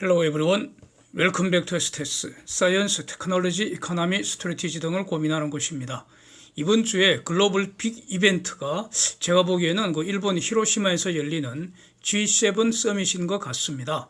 Hello everyone. Welcome back to STS, 사이언스, 테크놀로지, 이코노미, 스트래티지 등을 고민하는 곳입니다. 이번 주에 글로벌 빅 이벤트가 제가 보기에는 일본 히로시마에서 열리는 G7 서밋인 것 같습니다.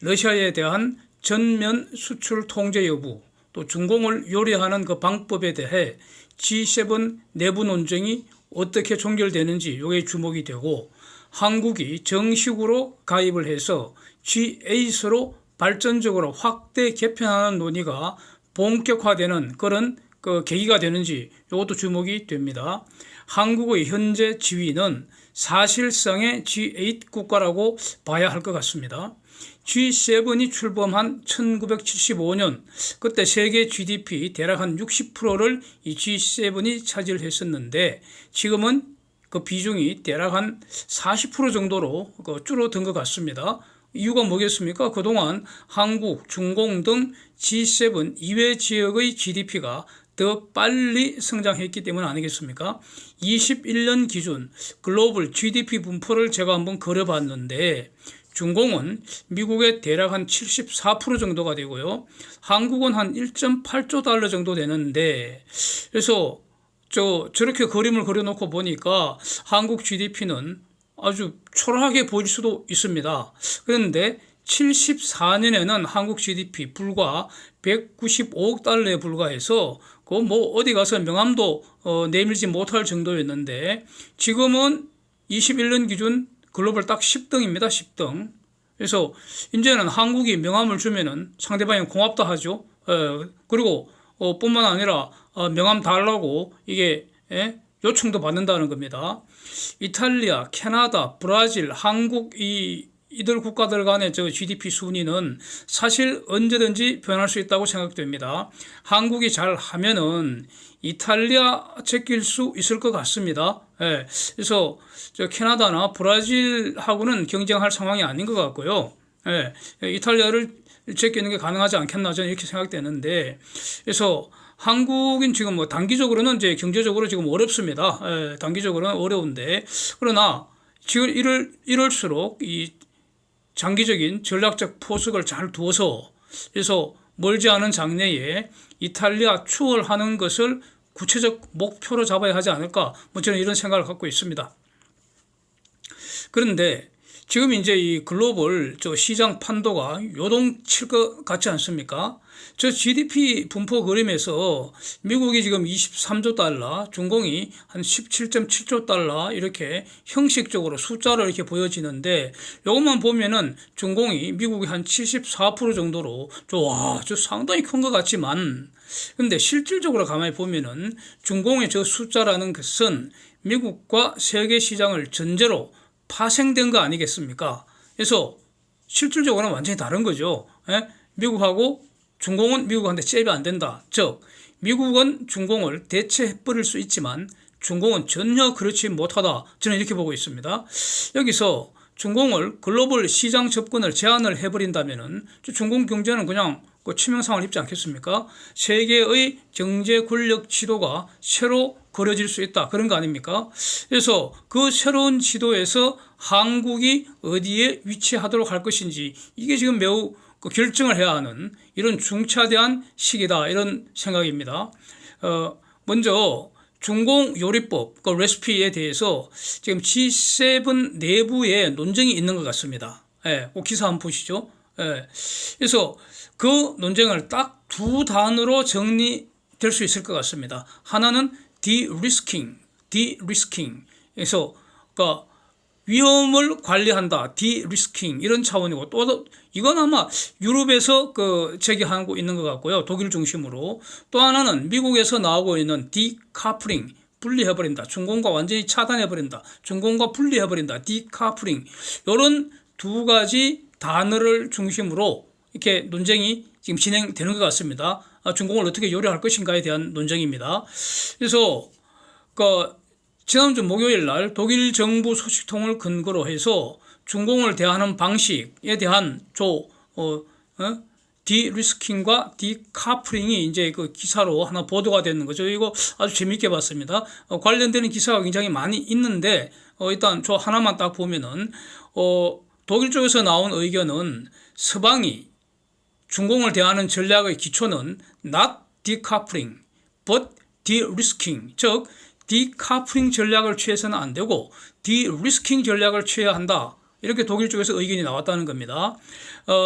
러시아에 대한 전면 수출 통제 여부, 또 중공을 요리하는 그 방법에 대해 G7 내부 논쟁이 어떻게 종결되는지 이게 주목이 되고, 한국이 정식으로 가입을 해서 G8으로 발전적으로 확대 개편하는 논의가 본격화되는 그런 계기가 되는지 이것도 주목이 됩니다. 한국의 현재 지위는 사실상의 G8 국가라고 봐야 할 것 같습니다. G7이 출범한 1975년, 그때 세계 GDP 대략 한 60%를 이 G7이 차지했었는데, 지금은 그 비중이 대략 한 40% 정도로 줄어든 것 같습니다. 이유가 뭐겠습니까? 그동안 한국, 중공 등 G7 이외 지역의 GDP가 더 빨리 성장했기 때문 아니겠습니까? 21년 기준 글로벌 GDP 분포를 제가 한번 그려봤는데, 중공은 미국의 대략 한 74% 정도가 되고요, 한국은 한 1.8조 달러 정도 되는데, 그래서 저렇게 그림을 그려놓고 보니까 한국 GDP는 아주 초라하게 보일 수도 있습니다. 그런데 74년에는 한국 GDP 불과 195억 달러에 불과해서 어디 가서 명함도 내밀지 못할 정도였는데, 지금은 21년 기준 글로벌 딱 10등입니다. 10등. 그래서 이제는 한국이 명함을 주면은 상대방이 고맙다 하죠. 그리고 뿐만 아니라 명함 달라고 이게 요청도 받는다는 겁니다. 이탈리아, 캐나다, 브라질, 한국 이들 국가들 간의 GDP 순위는 사실 언제든지 변할 수 있다고 생각됩니다. 한국이 잘 하면은 이탈리아 제낄 수 있을 것 같습니다. 그래서 캐나다나 브라질하고는 경쟁할 상황이 아닌 것 같고요. 이탈리아를 제끼는 게 가능하지 않겠나 저는 이렇게 생각되는데, 그래서 한국인 지금 단기적으로는 이제 경제적으로 지금 어렵습니다. 단기적으로는 어려운데, 그러나 지금 이럴수록 이 장기적인 전략적 포석을 잘 두어서, 그래서 멀지 않은 장래에 이탈리아 추월하는 것을 구체적 목표로 잡아야 하지 않을까, 저는 이런 생각을 갖고 있습니다. 그런데 지금 이제 이 글로벌 시장 판도가 요동칠 것 같지 않습니까? GDP 분포 그림에서 미국이 지금 23조 달러, 중공이 한 17.7조 달러 이렇게 형식적으로 숫자로 이렇게 보여지는데, 이것만 보면은 중공이 미국이 한 74% 정도로 상당히 큰 것 같지만, 근데 실질적으로 가만히 보면은 중공의 숫자라는 것은 미국과 세계 시장을 전제로 파생된 거 아니겠습니까? 그래서 실질적으로는 완전히 다른 거죠. 미국하고 중공은 미국한테 잽이 안 된다. 즉, 미국은 중공을 대체해버릴 수 있지만 중공은 전혀 그렇지 못하다. 저는 이렇게 보고 있습니다. 여기서 중공을 글로벌 시장 접근을 제한을 해버린다면은 중공 경제는 그냥 치명상을 입지 않겠습니까? 세계의 경제 권력 지도가 새로 그려질 수 있다. 그런 거 아닙니까? 그래서 그 새로운 지도에서 한국이 어디에 위치하도록 할 것인지, 이게 지금 매우 결정을 해야 하는 이런 중차대한 시기다, 이런 생각입니다. 먼저 중공 요리법, 레시피에 대해서 지금 G7 내부에 논쟁이 있는 것 같습니다. 기사 한번 보시죠. 그래서 그 논쟁을 딱 두 단어로 정리될 수 있을 것 같습니다. 하나는 de-risking. 그래서 위험을 관리한다, de-risking 이런 차원이고, 또 이건 아마 유럽에서 제기하고 있는 것 같고요, 독일 중심으로. 또 하나는 미국에서 나오고 있는 decoupling, 분리해버린다, 중공과 완전히 차단해버린다, 중공과 분리해버린다, decoupling, 이런 두 가지 단어를 중심으로 이렇게 논쟁이 지금 진행되는 것 같습니다. 중공을 어떻게 요리할 것인가에 대한 논쟁입니다. 그래서 지난주 목요일 날 독일 정부 소식통을 근거로 해서 중공을 대하는 방식에 대한 디리스킹과 디카플링이 이제 기사로 하나 보도가 되는 거죠. 이거 아주 재밌게 봤습니다. 관련되는 기사가 굉장히 많이 있는데, 일단 하나만 딱 보면은 독일 쪽에서 나온 의견은 서방이 중공을 대하는 전략의 기초는 not decoupling, but de-risking, 즉 디카플링 전략을 취해서는 안 되고 디리스킹 전략을 취해야 한다. 이렇게 독일 쪽에서 의견이 나왔다는 겁니다.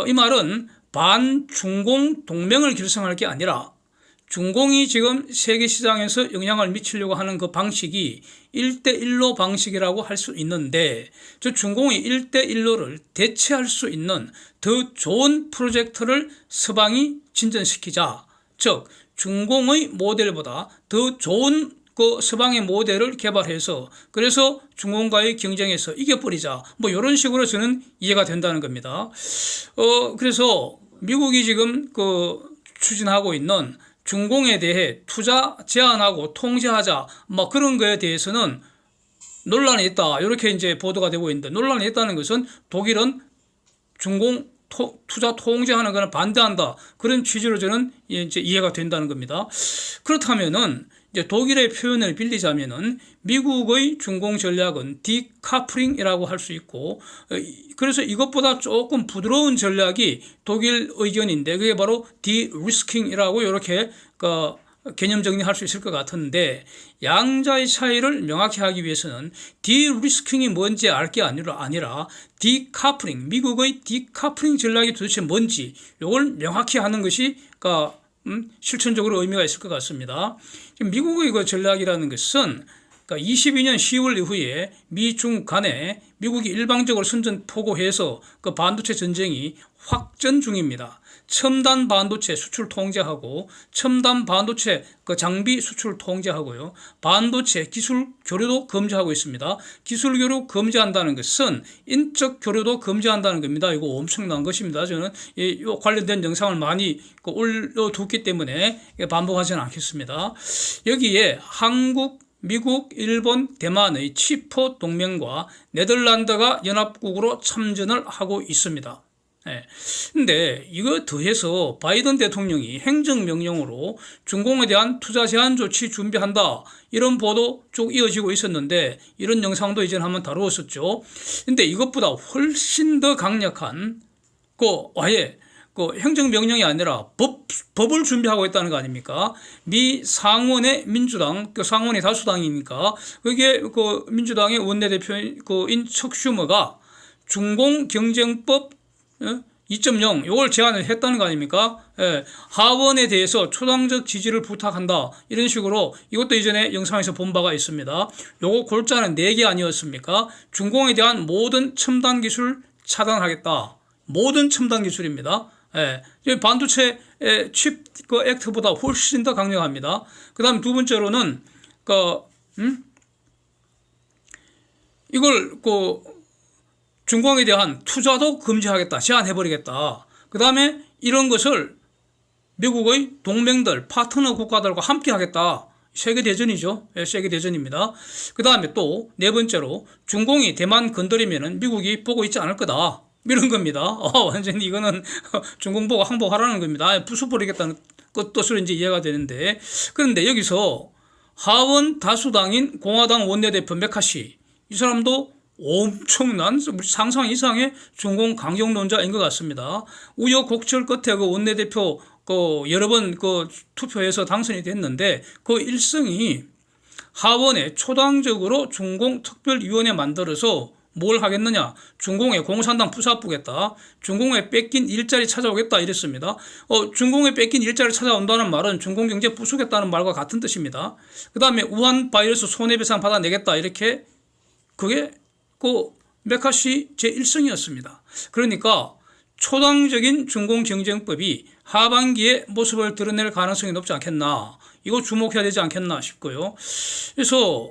이 말은 반중공 동맹을 결성할 게 아니라 중공이 지금 세계 시장에서 영향을 미치려고 하는 그 방식이 1대1로 방식이라고 할 수 있는데 저 중공이 1대1로를 대체할 수 있는 더 좋은 프로젝트를 서방이 진전시키자. 즉 중공의 모델보다 더 좋은 그 서방의 모델을 개발해서 그래서 중공과의 경쟁에서 이겨버리자. 뭐 이런 식으로 저는 이해가 된다는 겁니다. 그래서 미국이 지금 그 추진하고 있는 중공에 대해 투자 제한하고 통제하자. 뭐 그런 거에 대해서는 논란이 있다. 이렇게 이제 보도가 되고 있는데 논란이 있다는 것은 독일은 중공 투자 통제하는 것을 반대한다. 그런 취지로 저는 이제 이해가 된다는 겁니다. 그렇다면은 이제 독일의 표현을 빌리자면은 미국의 중공 전략은 디카플링이라고 할 수 있고 그래서 이것보다 조금 부드러운 전략이 독일 의견인데 그게 바로 디리스킹이라고 이렇게 개념 정리할 수 있을 것 같은데 양자의 차이를 명확히 하기 위해서는 디리스킹이 뭔지 알 게 아니라 디카플링, 미국의 디카플링 전략이 도대체 뭔지 이걸 명확히 하는 것이 실천적으로 의미가 있을 것 같습니다. 지금 미국의 그 전략이라는 것은 22년 10월 이후에 미중 간에 미국이 일방적으로 선전포고해서 그 반도체 전쟁이 확전 중입니다. 첨단 반도체 수출 통제하고 첨단 반도체 그 장비 수출 통제하고요. 반도체 기술 교류도 금지하고 있습니다. 기술 교류 금지한다는 것은 인적 교류도 금지한다는 겁니다. 이거 엄청난 것입니다. 저는 이 관련된 영상을 많이 올려두기 때문에 반복하지는 않겠습니다. 여기에 한국, 미국, 일본, 대만의 치포 동맹과 네덜란드가 연합국으로 참전을 하고 있습니다. 근데 이거 더해서 바이든 대통령이 행정명령으로 중공에 대한 투자 제한 조치 준비한다. 이런 보도 쭉 이어지고 있었는데 이런 영상도 이전에 한번 다루었었죠. 근데 이것보다 훨씬 더 강력한 아예 행정명령이 아니라 법을 준비하고 있다는 거 아닙니까? 미 상원의 민주당, 상원이 다수당이니까 그게 민주당의 원내대표인 척 슈머가 중공경쟁법 2.0 이걸 제안을 했다는 거 아닙니까? 하원에 대해서 초당적 지지를 부탁한다. 이런 식으로 이것도 이전에 영상에서 본 바가 있습니다. 요거 골자는 4개 아니었습니까? 중공에 대한 모든 첨단 기술 차단하겠다. 모든 첨단 기술입니다. 반도체 칩 액트보다 훨씬 더 강력합니다. 그 다음 두 번째로는 이걸 중공에 대한 투자도 금지하겠다. 제한해버리겠다. 그 다음에 이런 것을 미국의 동맹들, 파트너 국가들과 함께 하겠다. 세계대전이죠. 세계대전입니다. 그 다음에 또 네 번째로 중공이 대만 건드리면은 미국이 보고 있지 않을 거다. 이런 겁니다. 완전히 이거는 중공 보고 항복하라는 겁니다. 부숴버리겠다는 뜻으로 이제 이해가 되는데 그런데 여기서 하원 다수당인 공화당 원내대표 메카시 이 사람도 엄청난 상상 이상의 중공 강경론자인 것 같습니다. 우여곡절 끝에 원내대표 여러 번 투표해서 당선이 됐는데 그 일성이 하원에 초당적으로 중공 특별위원회 만들어서 뭘 하겠느냐? 중공에 공산당 부사부겠다. 중공에 뺏긴 일자리 찾아오겠다 이랬습니다. 중공에 뺏긴 일자리 찾아온다는 말은 중공 경제 부수겠다는 말과 같은 뜻입니다. 그 다음에 우한 바이러스 손해배상 받아내겠다 이렇게 그게 메카시 제1성이었습니다. 그러니까 초당적인 중공경쟁법이 하반기에 모습을 드러낼 가능성이 높지 않겠나. 이거 주목해야 되지 않겠나 싶고요. 그래서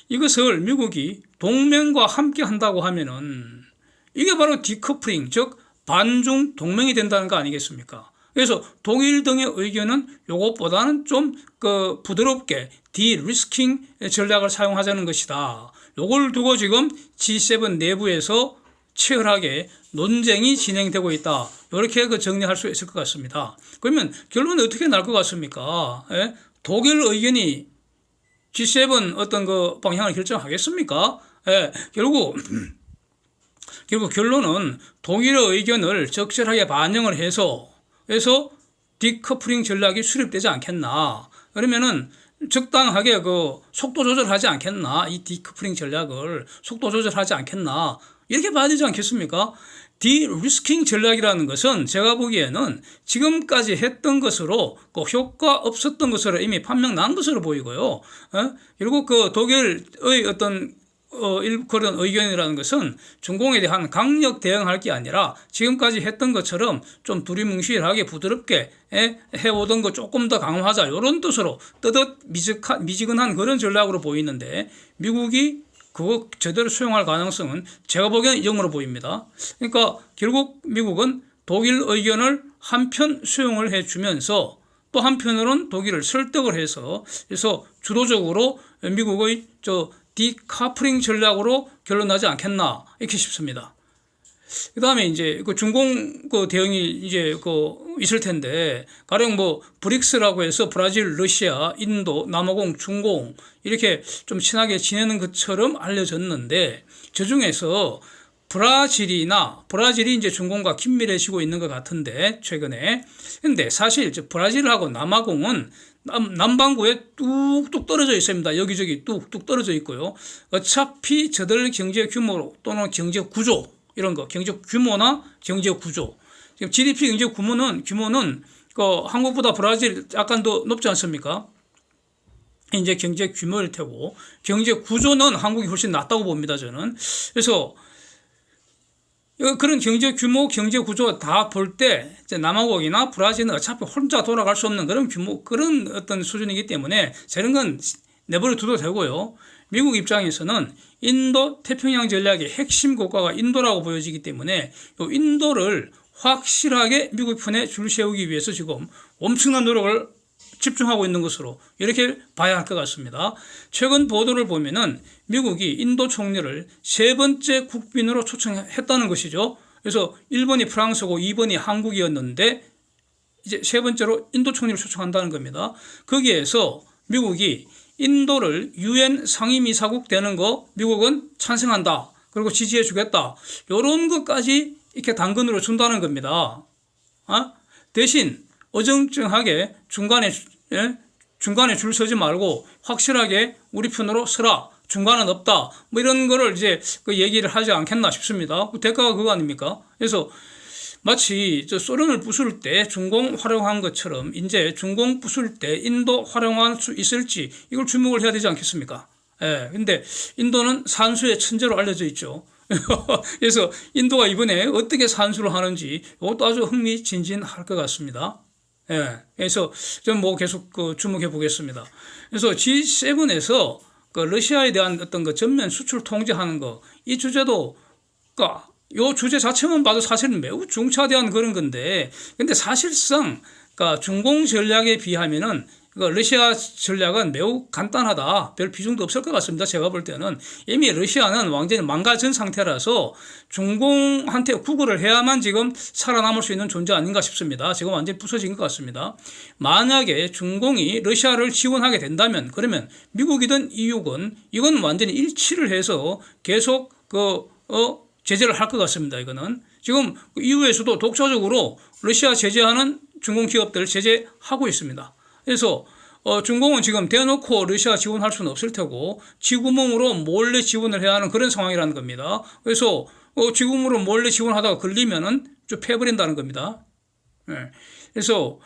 이것을 미국이 동맹과 함께 한다고 하면은 이게 바로 디커플링, 즉 반중 동맹이 된다는 거 아니겠습니까? 그래서 독일 등의 의견은 이것보다는 좀 부드럽게 디리스킹 전략을 사용하자는 것이다. 이걸 두고 지금 G7 내부에서 치열하게 논쟁이 진행되고 있다. 이렇게 정리할 수 있을 것 같습니다. 그러면 결론은 어떻게 날 것 같습니까? 독일 의견이 G7 어떤 방향을 결정하겠습니까? 예, 결국 결론은 독일의 의견을 적절하게 반영을 해서 디커플링 전략이 수립되지 않겠나. 그러면은 적당하게 그 속도 조절하지 않겠나. 이 디커플링 전략을 속도 조절하지 않겠나. 이렇게 봐야 되지 않겠습니까? 디리스킹 전략이라는 것은 제가 보기에는 지금까지 했던 것으로 그 효과 없었던 것으로 이미 판명 난 것으로 보이고요. 그리고 그 독일의 어떤 그런 의견이라는 것은 중공에 대한 강력 대응할 게 아니라 지금까지 했던 것처럼 좀 두리뭉실하게 부드럽게 해오던 거 조금 더 강화하자 이런 뜻으로 미지근한 그런 전략으로 보이는데 미국이 그거 제대로 수용할 가능성은 제가 보기에는 0으로 보입니다. 그러니까 결국 미국은 독일 의견을 한편 수용을 해주면서 또 한편으로는 독일을 설득을 해서 그래서 주도적으로 미국의 디카플링 전략으로 결론나지 않겠나 이렇게 싶습니다. 그 다음에 이제 그 중공 그 대응이 이제 있을 텐데 가령 뭐 브릭스라고 해서 브라질, 러시아, 인도, 남아공, 중공 이렇게 좀 친하게 지내는 것처럼 알려졌는데 저 중에서 브라질이 이제 중공과 긴밀해지고 있는 것 같은데 최근에 근데 사실 브라질하고 남아공은 남반구에 뚝뚝 떨어져 있습니다. 여기저기 뚝뚝 떨어져 있고요. 어차피 저들 경제 규모 또는 경제 구조 이런 거 경제 규모나 경제 구조 지금 GDP 경제 규모는 그 한국보다 브라질 약간 더 높지 않습니까? 이제 경제 규모일 테고 경제 구조는 한국이 훨씬 낫다고 봅니다. 저는 그래서 그런 경제 규모, 경제 구조 다 볼 때 남아공이나 브라질은 어차피 혼자 돌아갈 수 없는 그런 규모, 그런 어떤 수준이기 때문에 저런 건 내버려 두도 되고요. 미국 입장에서는 인도 태평양 전략의 핵심 국가가 인도라고 보여지기 때문에 이 인도를 확실하게 미국 편에 줄 세우기 위해서 지금 엄청난 노력을 집중하고 있는 것으로 이렇게 봐야 할 것 같습니다. 최근 보도를 보면은 미국이 인도 총리를 세 번째 국빈으로 초청했다는 것이죠. 그래서 1번이 프랑스고 2번이 한국이었는데 이제 세 번째로 인도 총리를 초청한다는 겁니다. 거기에서 미국이 인도를 UN 상임이사국 되는 거 미국은 찬성한다. 그리고 지지해 주겠다. 이런 것까지 이렇게 당근으로 준다는 겁니다. 대신 어정쩡하게 중간에 줄 서지 말고 확실하게 우리 편으로 서라. 중간은 없다. 뭐 이런 거를 이제 그 얘기를 하지 않겠나 싶습니다. 대가가 그거 아닙니까? 그래서 마치 소련을 부술 때 중공 활용한 것처럼 이제 중공 부술 때 인도 활용할 수 있을지 이걸 주목을 해야 되지 않겠습니까? 근데 인도는 산수의 천재로 알려져 있죠. 그래서 인도가 이번에 어떻게 산수를 하는지 이것도 아주 흥미진진할 것 같습니다. 그래서 좀 뭐 계속 주목해 보겠습니다. 그래서 G7에서 러시아에 대한 어떤 전면 수출 통제하는 거, 이 주제도, 요 주제 자체만 봐도 사실은 매우 중차대한 그런 건데, 근데 사실상, 중공 전략에 비하면은, 러시아 전략은 매우 간단하다. 별 비중도 없을 것 같습니다. 제가 볼 때는. 이미 러시아는 완전히 망가진 상태라서 중공한테 구걸을 해야만 지금 살아남을 수 있는 존재 아닌가 싶습니다. 지금 완전히 부서진 것 같습니다. 만약에 중공이 러시아를 지원하게 된다면, 그러면 미국이든 EU건 이건 완전히 일치를 해서 계속 제재를 할 것 같습니다. 이거는. 지금 EU에서도 독자적으로 러시아 제재하는 중공 기업들을 제재하고 있습니다. 그래서 중공은 지금 대놓고 러시아 지원할 수는 없을 테고 쥐구멍으로 몰래 지원을 해야 하는 그런 상황이라는 겁니다. 그래서 쥐구멍으로 몰래 지원하다가 걸리면은 좀 패버린다는 겁니다. 그래서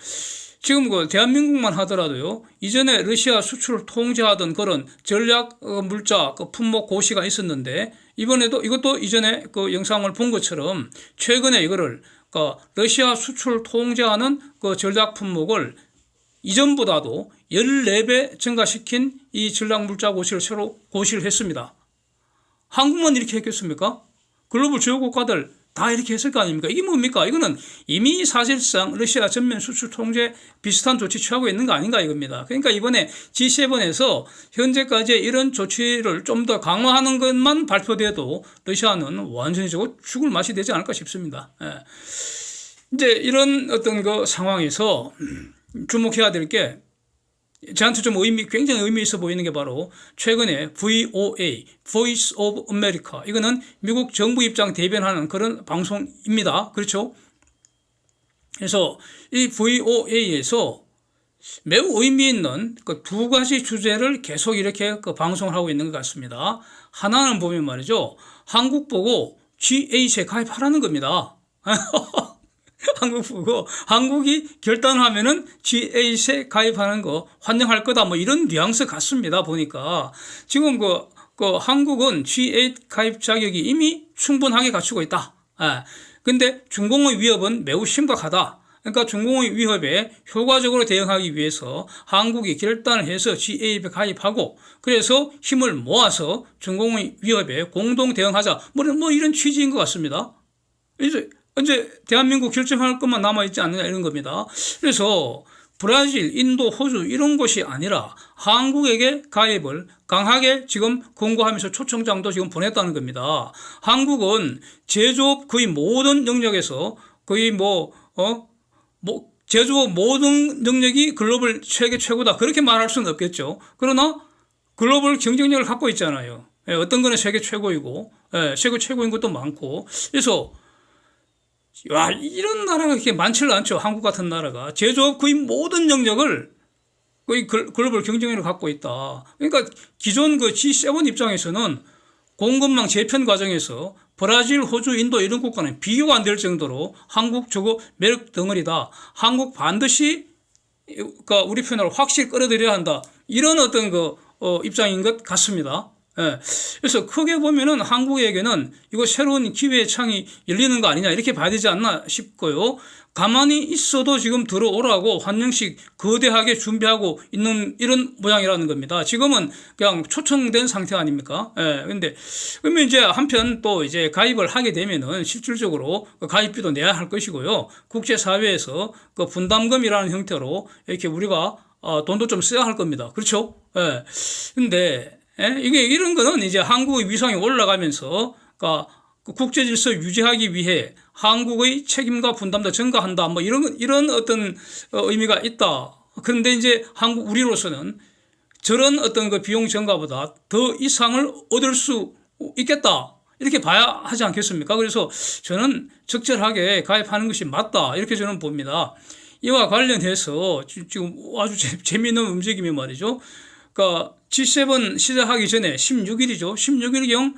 지금 대한민국만 하더라도요, 이전에 러시아 수출을 통제하던 그런 전략 물자 품목 고시가 있었는데 이번에도 이것도 이전에 영상을 본 것처럼 최근에 이거를 러시아 수출 통제하는 전략 품목을 이전보다도 14배 증가시킨 이 전략 물자 고시를 새로 고시를 했습니다. 한국만 이렇게 했겠습니까? 글로벌 주요 국가들 다 이렇게 했을 거 아닙니까? 이게 뭡니까? 이거는 이미 사실상 러시아 전면 수출 통제 비슷한 조치 취하고 있는 거 아닌가 이겁니다. 그러니까 이번에 G7에서 현재까지 이런 조치를 좀 더 강화하는 것만 발표돼도 러시아는 완전히 죽을 맛이 되지 않을까 싶습니다. 이제 이런 어떤 상황에서 주목해야 될 게 저한테 좀 굉장히 의미 있어 보이는 게 바로 최근에 VOA, Voice of America, 이거는 미국 정부 입장 대변하는 그런 방송입니다. 그렇죠? 그래서 이 VOA에서 매우 의미 있는 그 두 가지 주제를 계속 이렇게 그 방송을 하고 있는 것 같습니다. 하나는 보면 말이죠, 한국 보고 G8에 가입하라는 겁니다. 한국 보고 한국이 결단하면은 G8에 가입하는 거 환영할 거다, 뭐 이런 뉘앙스 같습니다. 보니까 지금 그 한국은 G8 가입 자격이 이미 충분하게 갖추고 있다. 근데 중공의 위협은 매우 심각하다. 그러니까 중공의 위협에 효과적으로 대응하기 위해서 한국이 결단을 해서 G8에 가입하고, 그래서 힘을 모아서 중공의 위협에 공동 대응하자, 뭐 이런 취지인 것 같습니다. 이제 대한민국 결정할 것만 남아있지 않느냐, 이런 겁니다. 그래서 브라질, 인도, 호주 이런 곳이 아니라 한국에게 가입을 강하게 지금 권고하면서 초청장도 지금 보냈다는 겁니다. 한국은 제조업 거의 모든 영역에서 거의 제조업 모든 영역이 글로벌 세계 최고다, 그렇게 말할 수는 없겠죠. 그러나 글로벌 경쟁력을 갖고 있잖아요. 어떤 거는 세계 최고이고, 세계 최고인 것도 많고. 그래서 이런 나라가 그렇게 많지는 않죠. 한국 같은 나라가 제조업 거의 모든 영역을 거의 글로벌 경쟁력을 갖고 있다. 그러니까 기존 그 G7 입장에서는 공급망 재편 과정에서 브라질, 호주, 인도 이런 국가는 비교가 안 될 정도로 한국 저거 매력 덩어리다. 한국 반드시 그러니까 우리 편으로 확실히 끌어들여야 한다. 이런 어떤 입장인 것 같습니다. 그래서 크게 보면은 한국에게는 이거 새로운 기회의 창이 열리는 거 아니냐, 이렇게 봐야 되지 않나 싶고요. 가만히 있어도 지금 들어오라고 환영식 거대하게 준비하고 있는 이런 모양이라는 겁니다. 지금은 그냥 초청된 상태 아닙니까? 근데 그러면 이제 한편 또 이제 가입을 하게 되면은 실질적으로 가입비도 내야 할 것이고요. 국제사회에서 그 분담금이라는 형태로 이렇게 우리가 돈도 좀 써야 할 겁니다. 그렇죠? 근데 이게 이런 거는 이제 한국의 위상이 올라가면서 그러니까 국제 질서 유지하기 위해 한국의 책임과 분담도 증가한다, 뭐 이런 어떤 의미가 있다. 그런데 이제 우리로서는 저런 어떤 그 비용 증가보다 더 이상을 얻을 수 있겠다, 이렇게 봐야 하지 않겠습니까? 그래서 저는 적절하게 가입하는 것이 맞다, 이렇게 저는 봅니다. 이와 관련해서 지금 아주 재미있는 움직임이 말이죠. 그러니까 G7 시작하기 전에 16일이죠. 16일경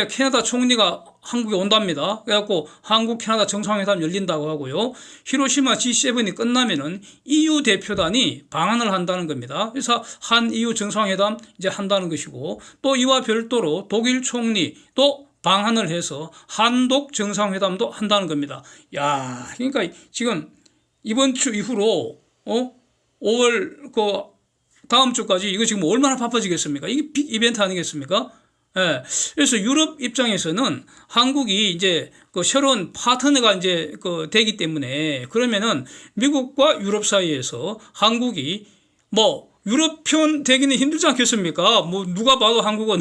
캐나다 총리가 한국에 온답니다. 그래갖고 한국 캐나다 정상회담 열린다고 하고요. 히로시마 G7이 끝나면은 EU 대표단이 방한을 한다는 겁니다. 그래서 한 EU 정상회담 이제 한다는 것이고, 또 이와 별도로 독일 총리 또 방한을 해서 한독 정상회담도 한다는 겁니다. 그러니까 지금 이번 주 이후로 5월 다음 주까지 이거 지금 얼마나 바빠지겠습니까? 이게 빅 이벤트 아니겠습니까? 그래서 유럽 입장에서는 한국이 이제 그 새로운 파트너가 이제 되기 때문에, 그러면은 미국과 유럽 사이에서 한국이 유럽 편 되기는 힘들지 않겠습니까? 누가 봐도 한국은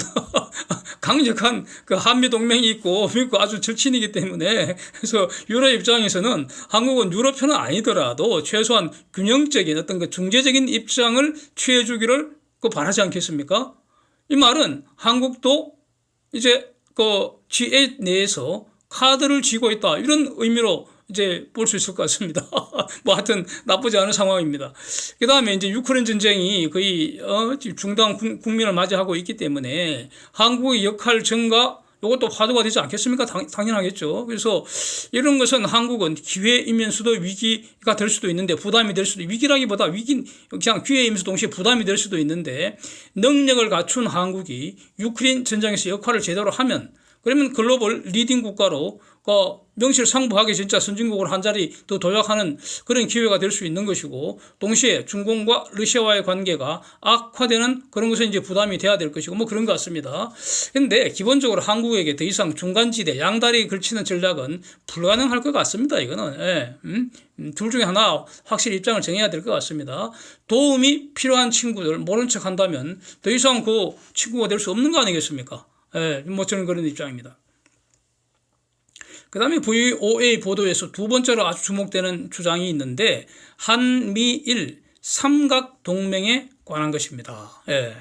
강력한 그 한미 동맹이 있고 미국과 아주 절친이기 때문에, 그래서 유럽 입장에서는 한국은 유럽 편은 아니더라도 최소한 균형적인 어떤 그 중재적인 입장을 취해주기를 바라지 않겠습니까? 이 말은 한국도 이제 G8 내에서 카드를 쥐고 있다, 이런 의미로 이제 볼 수 있을 것 같습니다. 하여튼 나쁘지 않은 상황입니다. 그 다음에 이제 유크레인 전쟁이 거의 중단 국면을 맞이하고 있기 때문에 한국의 역할 증가, 이것도 화두가 되지 않겠습니까? 당연하겠죠. 그래서 이런 것은 한국은 기회이면서도 위기가 될 수도 있는데, 부담이 될 수도, 위기라기보다 그냥 기회이면서 동시에 부담이 될 수도 있는데, 능력을 갖춘 한국이 유크레인 전쟁에서 역할을 제대로 하면, 그러면 글로벌 리딩 국가로 명실상부하게 진짜 선진국을 한 자리 더 도약하는 그런 기회가 될 수 있는 것이고, 동시에 중공과 러시아와의 관계가 악화되는 그런 것은 이제 부담이 돼야 될 것이고, 그런 것 같습니다. 그런데 기본적으로 한국에게 더 이상 중간지대, 양다리 걸치는 전략은 불가능할 것 같습니다. 이거는 둘 중에 하나 확실히 입장을 정해야 될 것 같습니다. 도움이 필요한 친구들 모른 척 한다면 더 이상 그 친구가 될 수 없는 거 아니겠습니까? 저는 그런 입장입니다. 그 다음에 VOA 보도에서 두 번째로 아주 주목되는 주장이 있는데, 한미일 삼각 동맹의 관한 것입니다. 예.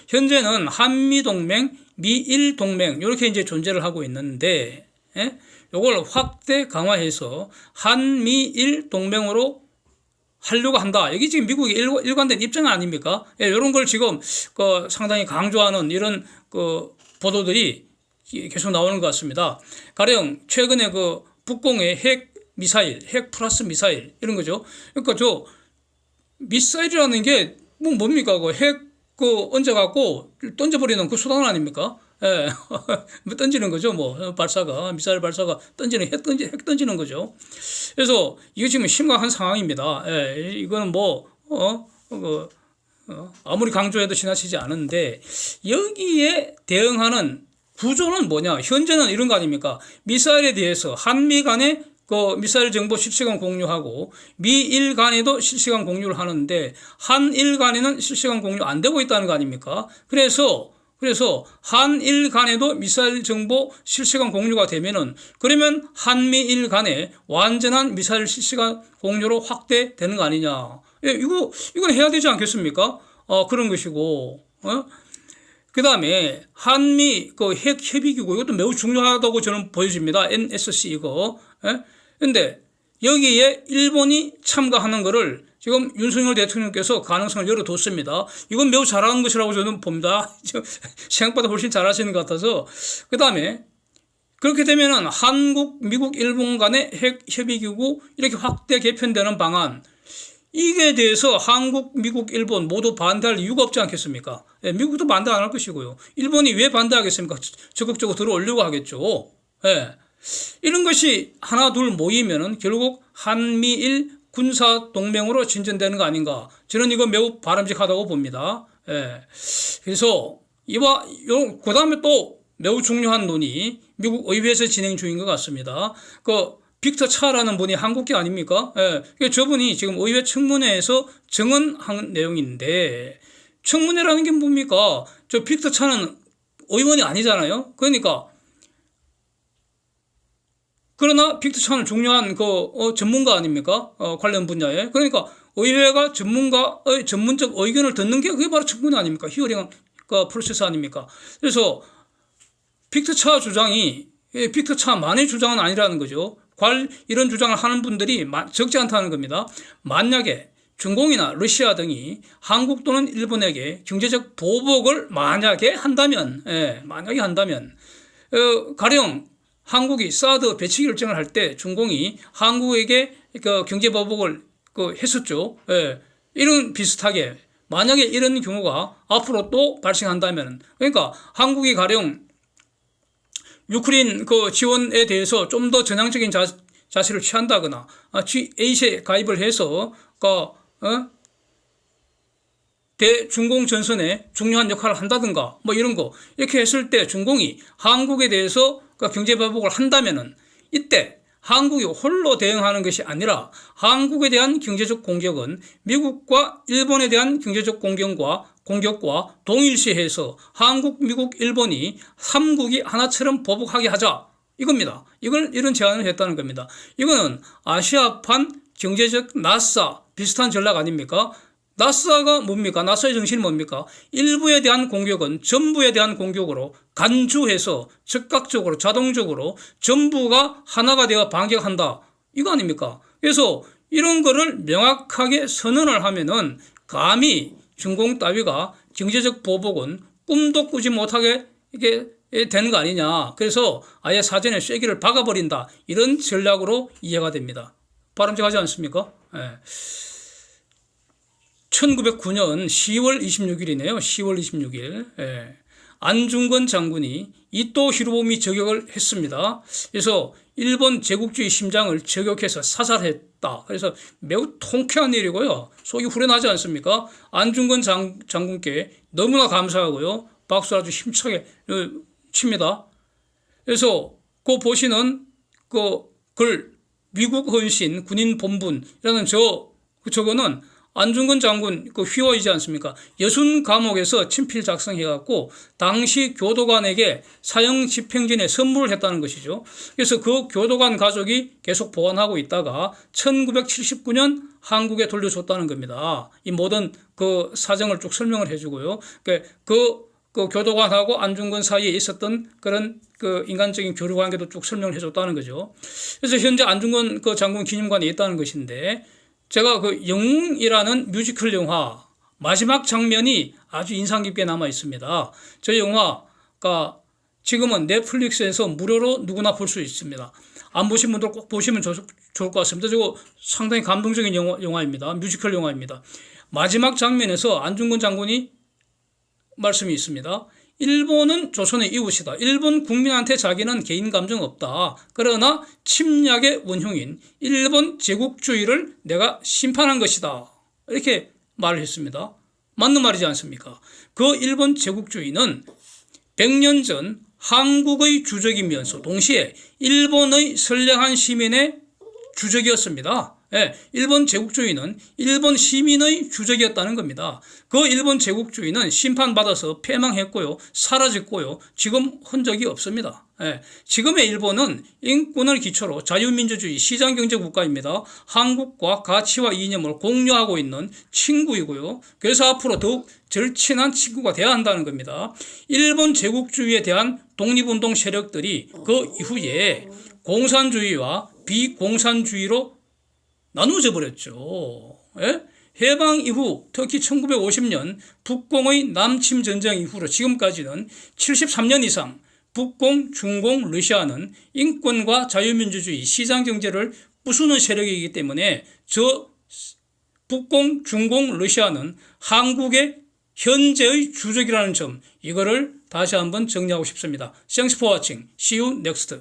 현재는 한미동맹, 미일동맹 이렇게 이제 존재를 하고 있는데, 예? 요걸 확대 강화해서 한미일 동맹으로 하려고 한다. 여기 지금 미국의 일관된 입장 아닙니까? 예, 이런 걸 지금 상당히 강조하는 이런 보도들이 계속 나오는 것 같습니다. 가령 최근에 북공의 핵 미사일, 핵 플러스 미사일 이런 거죠. 그러니까 미사일이라는 게 뭡니까? 핵 얹어갖고 던져버리는 그 수단 아닙니까? 예. 던지는 거죠. 미사일 발사가 던지는 핵 던지는 거죠. 그래서 이거 지금 심각한 상황입니다. 예. 이거는 아무리 강조해도 지나치지 않은데, 여기에 대응하는 구조는 뭐냐? 현재는 이런 거 아닙니까? 미사일에 대해서 한미 간에 미사일 정보 실시간 공유하고 미일 간에도 실시간 공유를 하는데, 한일 간에는 실시간 공유 안 되고 있다는 거 아닙니까? 그래서 한일 간에도 미사일 정보 실시간 공유가 되면은, 그러면 한미일 간에 완전한 미사일 실시간 공유로 확대되는 거 아니냐? 예, 이건 해야 되지 않겠습니까? 그런 것이고, 그 다음에 한미 핵 협의기구, 이것도 매우 중요하다고 저는 보여집니다. NSC 이거. 예? 근데 여기에 일본이 참가하는 거를 지금 윤석열 대통령께서 가능성을 열어뒀습니다. 이건 매우 잘하는 것이라고 저는 봅니다. 생각보다 훨씬 잘하시는 것 같아서. 그 다음에 그렇게 되면은 한국, 미국, 일본 간의 핵 협의기구 이렇게 확대 개편되는 방안, 이게 대해서 한국, 미국, 일본 모두 반대할 이유가 없지 않겠습니까? 예, 미국도 반대 안 할 것이고요. 일본이 왜 반대하겠습니까? 적극적으로 들어오려고 하겠죠. 예. 이런 것이 하나 둘 모이면은 결국 한미일 군사 동맹으로 진전되는 거 아닌가? 저는 이거 매우 바람직하다고 봅니다. 예. 그래서 그 다음에 또 매우 중요한 논의, 미국 의회에서 진행 중인 것 같습니다. 빅터 차라는 분이 한국계 아닙니까? 예. 저분이 지금 의회 청문회에서 증언한 내용인데, 청문회라는 게 뭡니까? 빅터 차는 의원이 아니잖아요. 그러나 빅터 차는 중요한 전문가 아닙니까? 관련 분야에. 그러니까 의회가 전문가의 전문적 의견을 듣는 게 그게 바로 청문회 아닙니까? 히어링 프로세스 아닙니까? 그래서 빅터 차 주장이 빅터 차만의 주장은 아니라는 거죠. 이런 주장을 하는 분들이 적지 않다는 겁니다. 만약에 중공이나 러시아 등이 한국 또는 일본에게 경제적 보복을 만약에 한다면, 가령 한국이 사드 배치 결정을 할 때 중공이 한국에게 경제 보복을 했었죠. 예. 이런 비슷하게 만약에 이런 경우가 앞으로 또 발생한다면, 그러니까 한국이 가령 유크레인 지원에 대해서 좀 더 전향적인 자세를 취한다거나 G8에 가입을 해서 대중공 전선에 중요한 역할을 한다든가 이런 거 이렇게 했을 때 중공이 한국에 대해서 경제 보복을 한다면은, 이때 한국이 홀로 대응하는 것이 아니라 한국에 대한 경제적 공격은 미국과 일본에 대한 경제적 공격과 동일시해서 한국, 미국, 일본이 3국이 하나처럼 보복하게 하자, 이겁니다. 이런 제안을 했다는 겁니다. 이거는 아시아판 경제적 나사 비슷한 전략 아닙니까? 나사가 뭡니까? 나사의 정신이 뭡니까? 일부에 대한 공격은 전부에 대한 공격으로 간주해서 즉각적으로 자동적으로 전부가 하나가 되어 반격한다, 이거 아닙니까? 그래서 이런 거를 명확하게 선언을 하면은 감히 중공 따위가 경제적 보복은 꿈도 꾸지 못하게 이게 되는 거 아니냐. 그래서 아예 사전에 쐐기를 박아버린다, 이런 전략으로 이해가 됩니다. 바람직하지 않습니까? 예. 1909년 10월 26일이네요. 10월 26일. 예. 안중근 장군이 이토 히로부미 저격을 했습니다. 그래서 일본 제국주의 심장을 저격해서 사살했다. 그래서 매우 통쾌한 일이고요. 속이 후련하지 않습니까? 안중근 장군께 너무나 감사하고요. 박수 아주 힘차게 칩니다. 그래서 보시는 글, 미국 헌신 군인 본분이라는 저거는 안중근 장군 그 휘호이지 않습니까? 여순 감옥에서 친필 작성해갖고 당시 교도관에게 사형 집행전에 선물을 했다는 것이죠. 그래서 그 교도관 가족이 계속 보관하고 있다가 1979년 한국에 돌려줬다는 겁니다. 이 모든 그 사정을 쭉 설명을 해주고요. 그 교도관하고 안중근 사이에 있었던 그런 그 인간적인 교류 관계도 쭉 설명을 해줬다는 거죠. 그래서 현재 안중근 그 장군 기념관에 있다는 것인데, 제가 그 영웅이라는 뮤지컬 영화 마지막 장면이 아주 인상 깊게 남아 있습니다. 저 영화가 지금은 넷플릭스에서 무료로 누구나 볼 수 있습니다. 안 보신 분들 꼭 보시면 좋을 것 같습니다. 저거 상당히 감동적인 영화입니다. 뮤지컬 영화입니다. 마지막 장면에서 안중근 장군이 말씀이 있습니다. 일본은 조선의 이웃이다. 일본 국민한테 자기는 개인 감정 없다. 그러나 침략의 원흉인 일본 제국주의를 내가 심판한 것이다. 이렇게 말을 했습니다. 맞는 말이지 않습니까? 그 일본 제국주의는 100년 전 한국의 주적이면서 동시에 일본의 선량한 시민의 주적이었습니다. 예, 일본 제국주의는 일본 시민의 주적이었다는 겁니다. 그 일본 제국주의는 심판받아서 패망했고요, 사라졌고요, 지금 흔적이 없습니다. 예, 지금의 일본은 인권을 기초로 자유민주주의 시장경제 국가입니다. 한국과 가치와 이념을 공유하고 있는 친구이고요. 그래서 앞으로 더욱 절친한 친구가 되어야 한다는 겁니다. 일본 제국주의에 대한 독립운동 세력들이 그 이후에 공산주의와 비공산주의로 나누어져 버렸죠. 예? 해방 이후 특히 1950년 북공의 남침 전쟁 이후로 지금까지는 73년 이상 북공, 중공, 러시아는 인권과 자유민주주의, 시장경제를 부수는 세력이기 때문에 저 북공, 중공, 러시아는 한국의 현재의 주적이라는 점, 이거를 다시 한번 정리하고 싶습니다. Thanks for watching. See you next.